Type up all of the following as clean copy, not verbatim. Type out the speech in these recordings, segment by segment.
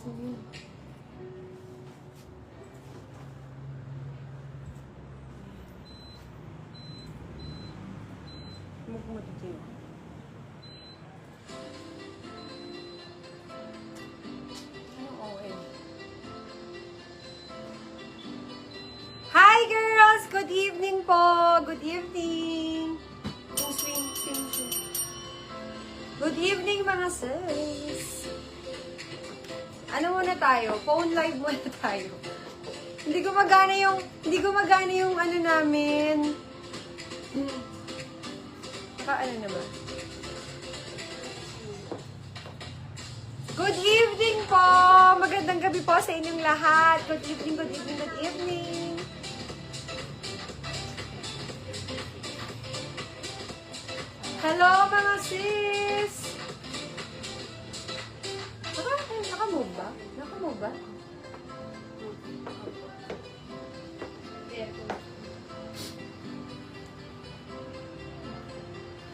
Sige. Magmatitin. Hi girls! Good evening po! Good evening! Swing. Good evening mga sis! Ano muna tayo? Phone live muna tayo. Hindi gumagana yung ano namin. Ano naman? Good evening po! Magandang gabi po sa inyong lahat. Good evening. Hello mga sis! Naka-move ba?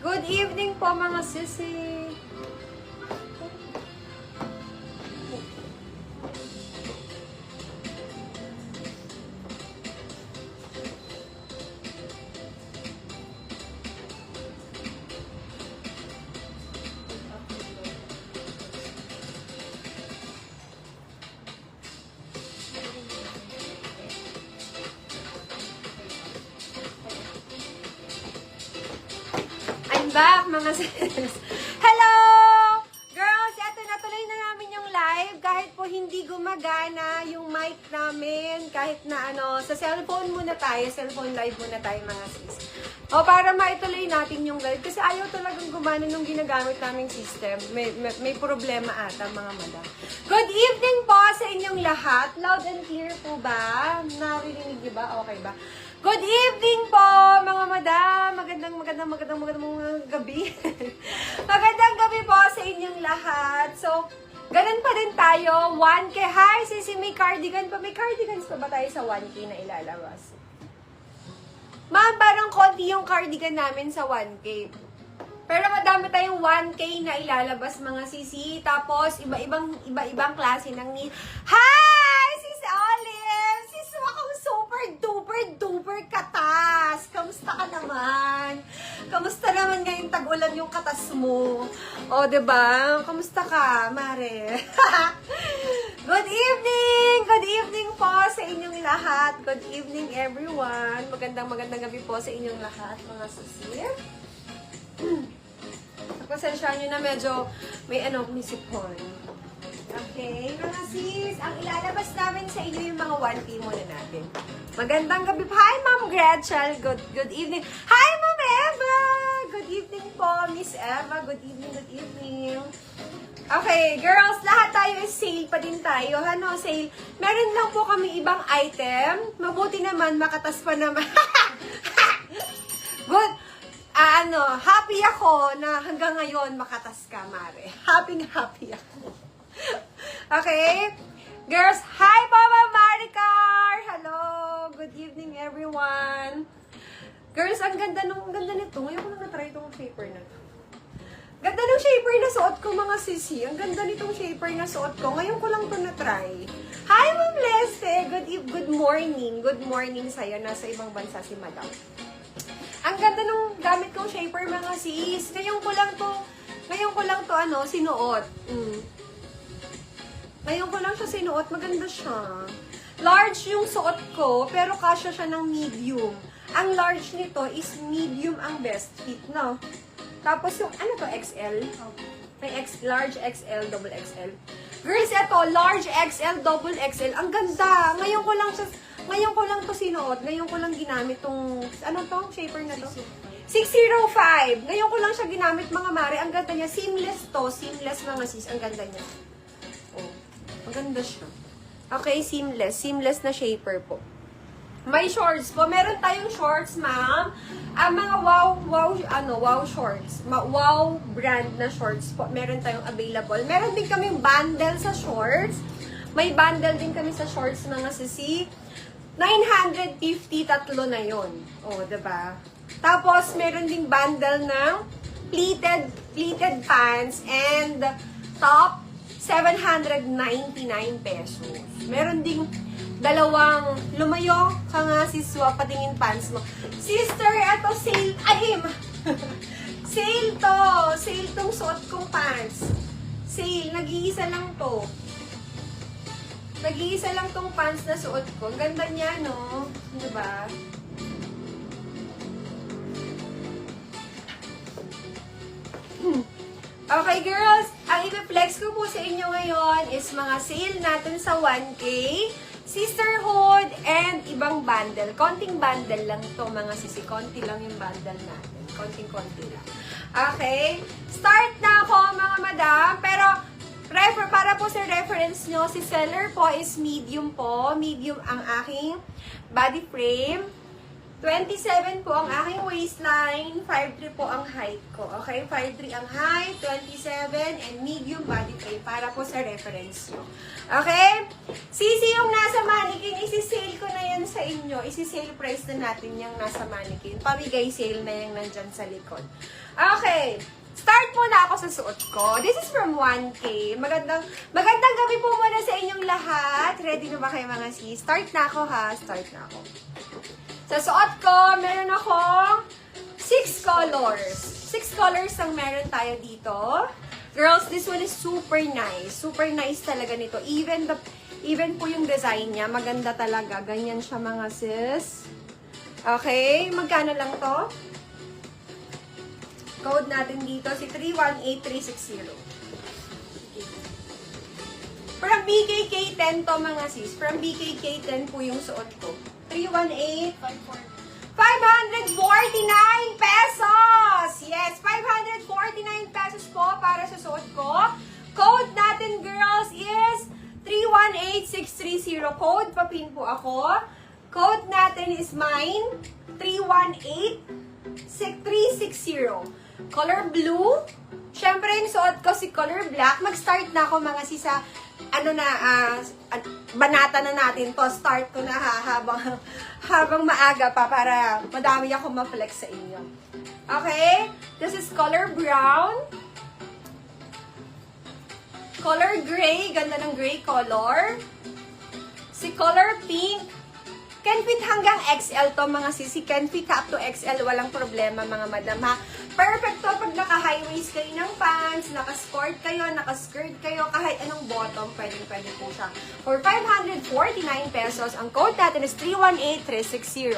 Good evening po mga sisi! Back, mga sis. Hello! Girls, eto natuloy na namin yung live. Kahit po hindi gumagana yung mic namin. Kahit na sa cellphone live muna tayo mga sis. O, para maituloy natin yung live. Kasi ayaw talagang gumana nung ginagamit naming system. May problema ata mga madam. Good evening po sa inyong lahat. Loud and clear po ba? Narinig niyo ba? Okay ba? Good evening po, mga madam. Magandang gabi. Magandang gabi po sa inyong lahat. So, ganun pa rin tayo. 1K. Hi, sisi, may cardigan pa. May cardigans pa ba tayo sa 1K na ilalabas? Ma'am, parang konti yung cardigan namin sa 1K. Pero madami tayong 1K na ilalabas, mga sisi. Tapos, iba-ibang klase ng need. Hi, sisi Olive! Sisi, akong super katas. Kamusta ka naman? Kamusta naman ngayong tag-ulan yung katas mo? O, diba? Kamusta ka, Mare? Good evening po sa inyong lahat. Good evening, everyone. Magandang gabi po sa inyong lahat, mga susir. Pasensya nyo na medyo may sipon. Okay, mga sis, ang ilalabas namin sa inyo yung mga 1K muna natin. Magandang gabi po. Hi, Ma'am Gretchen. Good evening. Hi, Ma'am Eva. Good evening po, Miss Eva. Good evening. Okay, girls, lahat tayo is sale pa din tayo. Sale. Meron lang po kami ibang item. Mabuti naman, makatas pa naman. Good. Happy ako na hanggang ngayon makatas ka, Mare. Happy ako. Okay? Girls, hi po, Ma'am Maricar! Hello! Good evening, everyone! Girls, ang ganda nito. Ngayon ko lang na-try itong shaper na to. Ganda ng shaper na suot ko, mga sisi. Ang ganda nitong shaper na suot ko. Ngayon ko lang to na-try. Hi, Ma'am Leste! Good morning. Good morning sa'yo. Nasa ibang bansa si Madam. Ang ganda nung gamit kong shaper, mga sis. Ngayon ko lang to sinuot. Ngayon ko lang siya sinuot. Maganda siya. Large yung suot ko, pero kasya siya ng medium. Ang large nito is medium ang best fit, no? Tapos yung, XL? May large XL, double XL. Girls, ito, large XL, double XL. Ang ganda. Ngayon ko lang to sinuot. Ngayon ko lang ginamit tong, shaper na to? 605. Ngayon ko lang siya ginamit, mga mare. Ang ganda niya. Seamless to. Seamless, mga sis. Ang ganda niya. Oh, maganda siya. Okay, seamless. Seamless na shaper po. May shorts po. Meron tayong shorts, ma'am. Mga wow shorts. Wow brand na shorts po. Meron tayong available. Meron din kaming bundle sa shorts. May bundle din kami sa shorts, mga sisi. 950, tatlo na yon. O, diba? Tapos, meron ding bundle ng pleated pants and top. 799 pesos. Meron ding dalawang lumayo ka nga siswa, patingin pants mo. Sister, eto sale, sale to. Sale tong suot kong pants. Sale, nag-iisa lang to. Nag-iisa lang tong pants na suot ko. Ang ganda niya, no? Diba? Okay, girls. Ang i-flex ko po sa inyo ngayon is mga sale natin sa 1K, sisterhood, and ibang bundle. Konting bundle lang to mga sisi. Konti lang yung bundle natin. Konting-konti lang. Okay? Start na ako, mga madam. Pero, para po sa reference nyo, si seller po is medium po. Medium ang aking body frame. 27 po ang aking waistline, 5'3 po ang height ko. Okay? 5'3 ang height, 27, and medium body frame para po sa reference nyo. Okay? Sisi yung nasa mannequin, isi-sale ko na yan sa inyo. Isi-sale price na natin yung nasa mannequin. Pamigay sale na yung nandyan sa likod. Okay. Start muna ako sa suot ko. This is from 1K. Magandang gabi po muna sa inyong lahat. Ready na ba kayo mga sis? Start na ako ha. Start na ako. Sa suot ko, meron akong 6 colors. 6 colors ang meron tayo dito. Girls, this one is super nice. Super nice talaga nito. Even po yung design niya, maganda talaga. Ganyan siya mga sis. Okay, magkano lang to? Code natin dito, si 318360. From BKK10 to mga sis. From BKK10 po yung suot ko. 318 549 pesos! Yes, 549 pesos po para sa suot ko. Code natin, girls, is 318630. Code, papin po ako. Code natin is mine, 318360. Color blue. Siyempre, yung suot ko si color black. Mag-start na ako mga sisa. Banata na natin to. Start ko na habang maaga pa para madami ako ma-flex sa inyo. Okay? This is color brown. Color gray. Ganda ng gray color. Si color pink. Can fit hanggang XL to mga sisi. Can fit up to XL. Walang problema mga madam ha. Perfect to pag naka-high waist kayo ng pants, naka-skirt kayo, kahit anong bottom, pwede po siya. For 549 pesos, ang code natin is 318360.